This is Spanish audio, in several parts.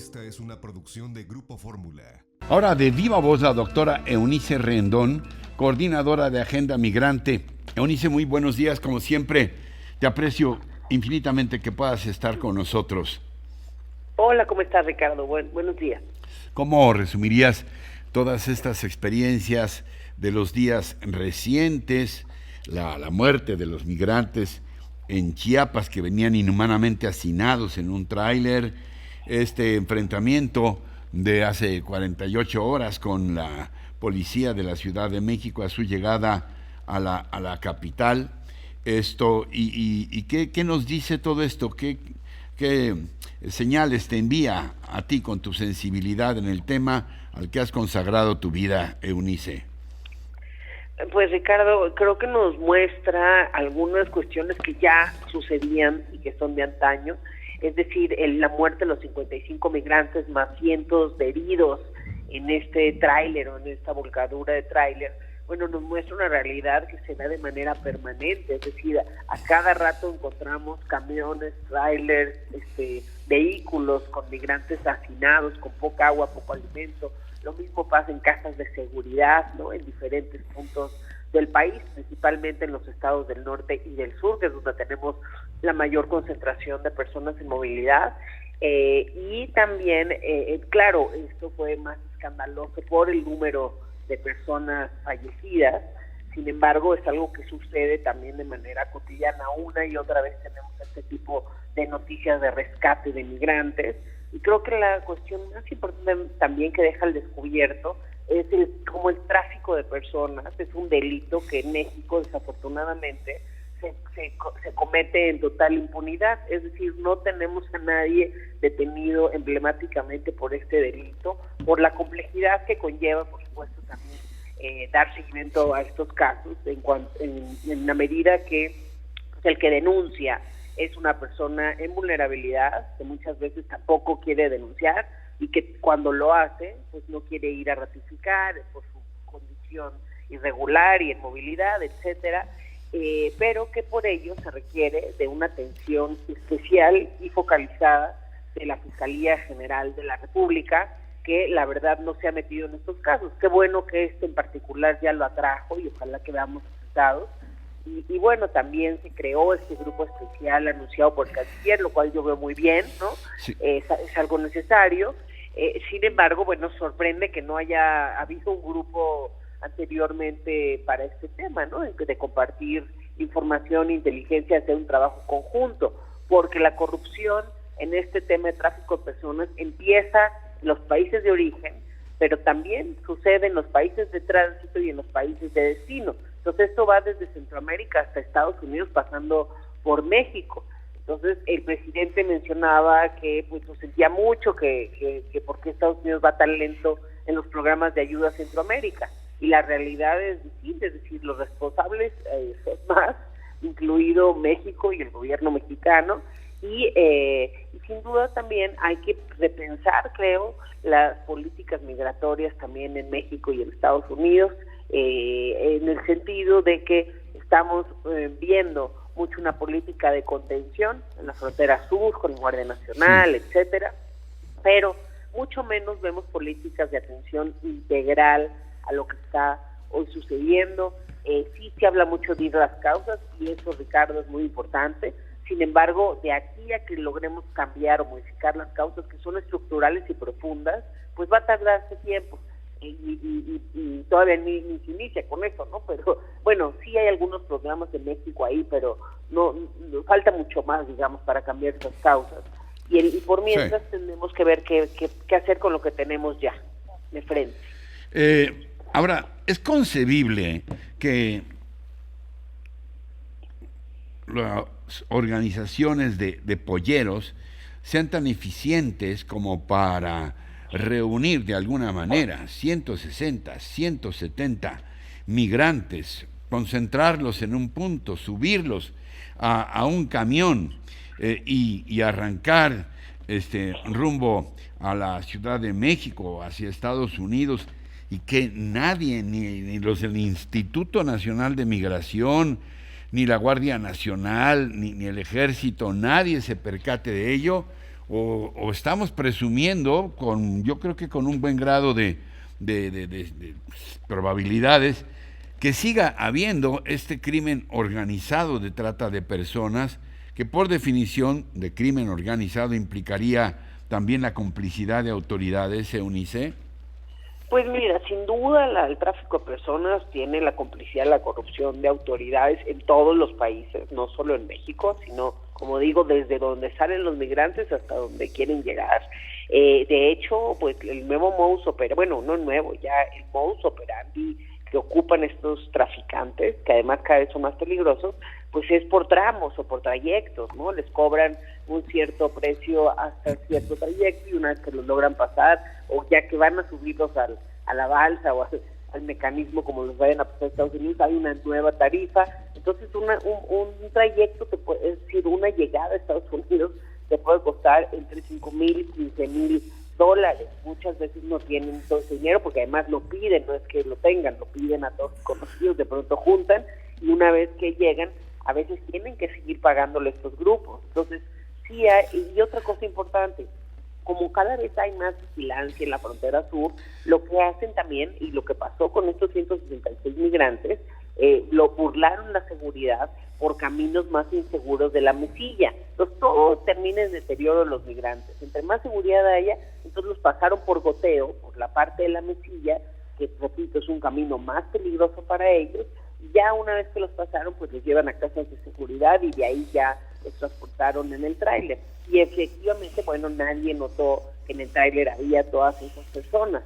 Esta es una producción de Grupo Fórmula. Ahora de viva voz la doctora Eunice Rendón, coordinadora de Agenda Migrante. Eunice, muy buenos días, como siempre. Te aprecio infinitamente que puedas estar con nosotros. Hola, ¿cómo estás, Ricardo? Buenos días. ¿Cómo resumirías todas estas experiencias de los días recientes, la muerte de los migrantes en Chiapas que venían inhumanamente hacinados en un tráiler, este enfrentamiento de hace 48 horas con la policía de la Ciudad de México a su llegada a la capital? ¿Qué nos dice todo esto? ¿Qué señales te envía a ti con tu sensibilidad en el tema al que has consagrado tu vida, Eunice? Pues, Ricardo, creo que nos muestra algunas cuestiones que ya sucedían y que son de antaño, es decir, la muerte de los 55 migrantes más cientos de heridos en este tráiler o en esta volcadura de tráiler. Bueno, nos muestra una realidad que se da de manera permanente, es decir, a cada rato encontramos camiones, trailers, vehículos con migrantes hacinados, con poca agua, poco alimento. Lo mismo pasa en casas de seguridad, ¿no?, en diferentes puntos del país, principalmente en los estados del norte y del sur, que es donde tenemos la mayor concentración de personas en movilidad. Y también, claro, esto fue más escandaloso por el número de personas fallecidas. Sin embargo, es algo que sucede también de manera cotidiana. Una y otra vez tenemos este tipo de noticias de rescate de migrantes. Y creo que la cuestión más importante también que deja al descubierto es cómo el tráfico de personas es un delito que en México, desafortunadamente, se comete en total impunidad. Es decir, no tenemos a nadie detenido emblemáticamente por este delito, por la complejidad que conlleva, por supuesto, también dar seguimiento a estos casos en la medida que el que denuncia es una persona en vulnerabilidad, que muchas veces tampoco quiere denunciar y que cuando lo hace, pues no quiere ir a ratificar por su condición irregular y en movilidad, etcétera, pero que por ello se requiere de una atención especial y focalizada de la Fiscalía General de la República, que la verdad no se ha metido en estos casos. Qué bueno que este en particular ya lo atrajo y ojalá que veamos resultados. Y bueno, también se creó este grupo especial anunciado por el canciller, lo cual yo veo muy bien, ¿no? Sí. Es algo necesario. Sin embargo, bueno, sorprende que no haya habido un grupo anteriormente para este tema, ¿no? De compartir información, inteligencia, hacer un trabajo conjunto, porque la corrupción en este tema de tráfico de personas empieza en los países de origen, pero también sucede en los países de tránsito y en los países de destino. Entonces esto va desde Centroamérica hasta Estados Unidos, pasando por México. Entonces el presidente mencionaba que pues nos sentía mucho que por qué Estados Unidos va tan lento en los programas de ayuda a Centroamérica. Y la realidad es distinta, es decir, los responsables son más, incluido México y el gobierno mexicano, y sin duda también hay que repensar, creo, las políticas migratorias también en México y en Estados Unidos, en el sentido de que estamos viendo mucho una política de contención en la frontera sur con la Guardia Nacional, etcétera, pero mucho menos vemos políticas de atención integral a lo que está hoy sucediendo. Sí se habla mucho de ir a las causas y eso, Ricardo, es muy importante. Sin embargo, de aquí a que logremos cambiar o modificar las causas que son estructurales y profundas, pues va a tardarse tiempo. Y todavía ni se inicia con eso, ¿no? Pero bueno, sí hay algunos programas en México ahí, pero no falta mucho más, digamos, para cambiar esas causas. Y por mientras tenemos que ver qué hacer con lo que tenemos ya de frente. Ahora, ¿es concebible que las organizaciones de polleros sean tan eficientes como para reunir de alguna manera 160, 170 migrantes, concentrarlos en un punto, subirlos a un camión y arrancar rumbo a la Ciudad de México, hacia Estados Unidos, y que nadie, ni los del Instituto Nacional de Migración, ni la Guardia Nacional, ni el Ejército, nadie se percate de ello? o estamos presumiendo, yo creo que con un buen grado de probabilidades, que siga habiendo este crimen organizado de trata de personas, que por definición de crimen organizado implicaría también la complicidad de autoridades, Eunice. Pues mira, sin duda el tráfico de personas tiene la complicidad de la corrupción de autoridades en todos los países, no solo en México, sino, como digo, desde donde salen los migrantes hasta donde quieren llegar. De hecho, pues el nuevo modus operandi, bueno, no nuevo, ya el modus operandi que ocupan estos traficantes, que además cada vez son más peligrosos, pues es por tramos o por trayectos, ¿no? Les cobran un cierto precio hasta cierto trayecto y una vez que los logran pasar, o ya que van a subirlos a la balsa o al mecanismo como los vayan a pasar a Estados Unidos, hay una nueva tarifa. Entonces un trayecto, es decir, una llegada a Estados Unidos te puede costar entre $5,000 y $15,000. Muchas veces no tienen todo ese dinero porque además lo piden, no es que lo tengan, lo piden a todos conocidos, de pronto juntan y una vez que llegan a veces tienen que seguir pagándole a estos grupos. Entonces sí y otra cosa importante, como cada vez hay más vigilancia en la frontera sur, lo que hacen también y lo que pasó con estos 166 migrantes, lo burlaron la seguridad por caminos más inseguros de la mesilla. Entonces todo termina en deterioro de los migrantes. Entre más seguridad haya, entonces los pasaron por goteo, por la parte de la mesilla, que repito es un camino más peligroso para ellos. Ya una vez que los pasaron, pues los llevan a casas de seguridad y de ahí ya los transportaron en el tráiler. Y efectivamente, bueno, nadie notó que en el tráiler había todas esas personas.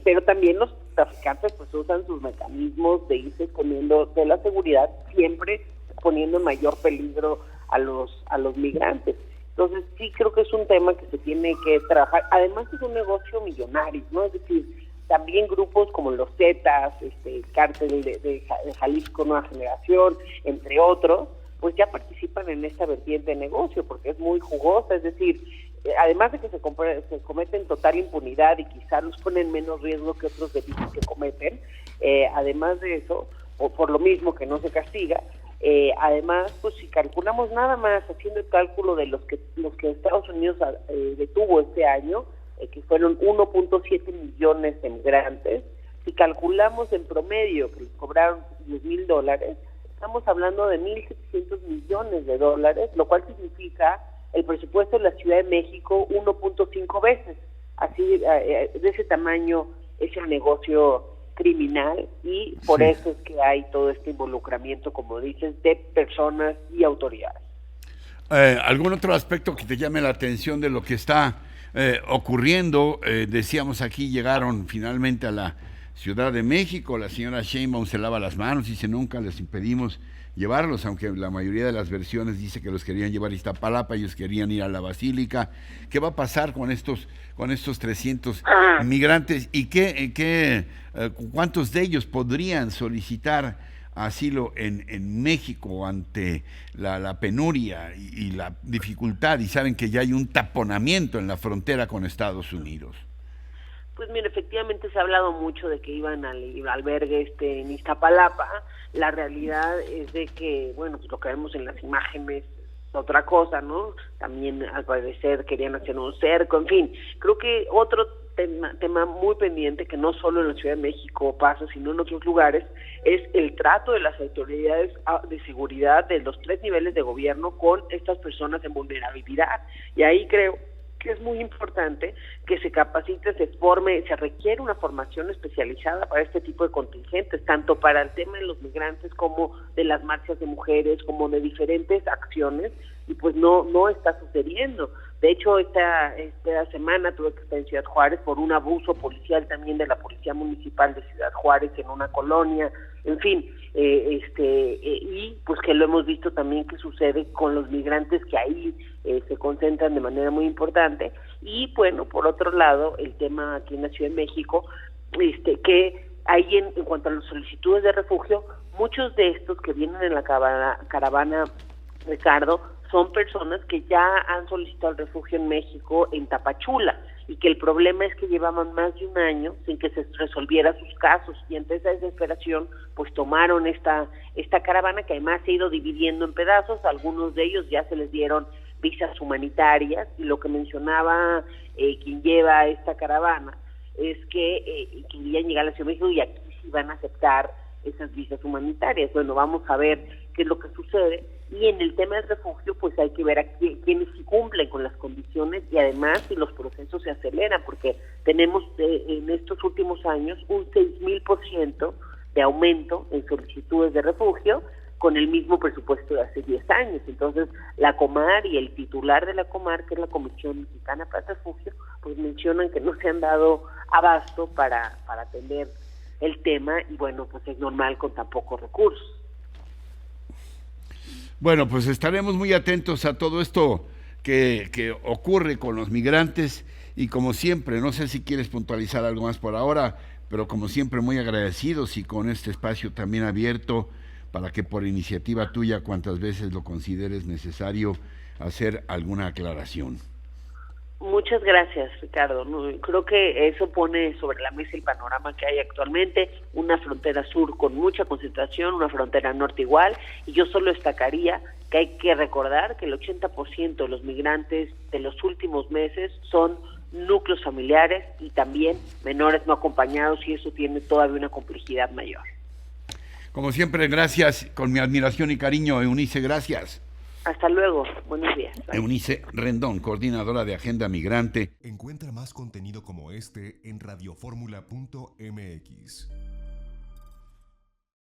Pero también los traficantes pues usan sus mecanismos de irse poniendo de la seguridad, siempre poniendo en mayor peligro a los migrantes. Entonces sí creo que es un tema que se tiene que trabajar. Además es un negocio millonario, ¿no? Es decir, también grupos como los Zetas, el cártel de Jalisco Nueva Generación, entre otros, pues ya participan en esta vertiente de negocio porque es muy jugosa. Es decir, además de que se cometen total impunidad y quizás los ponen menos riesgo que otros delitos que cometen, además de eso, o por lo mismo que no se castiga, además, pues si calculamos nada más, haciendo el cálculo de los que Estados Unidos detuvo este año, que fueron 1.7 millones de migrantes, si calculamos en promedio que les cobraron $10,000, estamos hablando de $1,700 millones, lo cual significa el presupuesto de la Ciudad de México 1.5 veces. Así, de ese tamaño es el negocio criminal y por eso es que hay todo este involucramiento, como dices, de personas y autoridades. ¿Algún otro aspecto que te llame la atención de lo que está ocurriendo? Decíamos aquí, llegaron finalmente a la Ciudad de México, la señora Sheinbaum se lava las manos y dice nunca les impedimos llevarlos, aunque la mayoría de las versiones dice que los querían llevar a Iztapalapa, ellos querían ir a la Basílica. ¿Qué va a pasar con estos 300 migrantes y cuántos de ellos podrían solicitar asilo en México ante la penuria y la dificultad? Y saben que ya hay un taponamiento en la frontera con Estados Unidos. Pues mira, efectivamente se ha hablado mucho de que iban al albergue en Iztapalapa. La realidad es de que, bueno, pues lo que vemos en las imágenes es otra cosa, ¿no? También al parecer querían hacer un cerco, en fin. Creo que otro tema muy pendiente, que no solo en la Ciudad de México pasa, sino en otros lugares, es el trato de las autoridades de seguridad de los 3 niveles de gobierno con estas personas en vulnerabilidad. Y ahí creo que es muy importante que se capacite, se forme, se requiere una formación especializada para este tipo de contingentes, tanto para el tema de los migrantes como de las marchas de mujeres, como de diferentes acciones, y pues no está sucediendo. De hecho, esta semana tuve que estar en Ciudad Juárez por un abuso policial también de la Policía Municipal de Ciudad Juárez en una colonia, en fin, y pues que lo hemos visto también que sucede con los migrantes que ahí se concentran de manera muy importante. Y bueno, por otro lado, el tema aquí en la Ciudad de México, que hay en cuanto a las solicitudes de refugio, muchos de estos que vienen en la caravana, Ricardo, son personas que ya han solicitado el refugio en México, en Tapachula, y que el problema es que llevaban más de un año sin que se resolviera sus casos, y ante esa desesperación pues tomaron esta caravana, que además se ha ido dividiendo en pedazos. Algunos de ellos ya se les dieron visas humanitarias, y lo que mencionaba quien lleva esta caravana es que querían llegar a la Ciudad de México y aquí sí van a aceptar esas visas humanitarias. Bueno, vamos a ver qué es lo que sucede, y en el tema del refugio pues hay que ver a quiénes sí cumplen con las condiciones, y además si los procesos se aceleran, porque tenemos en estos últimos años un 6,000% de aumento en solicitudes de refugio con el mismo presupuesto de hace 10 años. Entonces, la Comar y el titular de la Comar, que es la Comisión Mexicana para el Refugio, pues mencionan que no se han dado abasto para atender el tema, y bueno, pues es normal con tan pocos recursos. Bueno, pues estaremos muy atentos a todo esto que ocurre con los migrantes, y como siempre, no sé si quieres puntualizar algo más por ahora, pero como siempre muy agradecidos, y con este espacio también abierto para que por iniciativa tuya, cuantas veces lo consideres necesario, hacer alguna aclaración. Muchas gracias, Ricardo. Creo que eso pone sobre la mesa el panorama que hay actualmente, una frontera sur con mucha concentración, una frontera norte igual, y yo solo destacaría que hay que recordar que el 80% de los migrantes de los últimos meses son núcleos familiares y también menores no acompañados, y eso tiene todavía una complejidad mayor. Como siempre, gracias, con mi admiración y cariño, Eunice, gracias. Hasta luego, buenos días. Bye. Eunice Rendón, coordinadora de Agenda Migrante. Encuentra más contenido como este en radioformula.mx.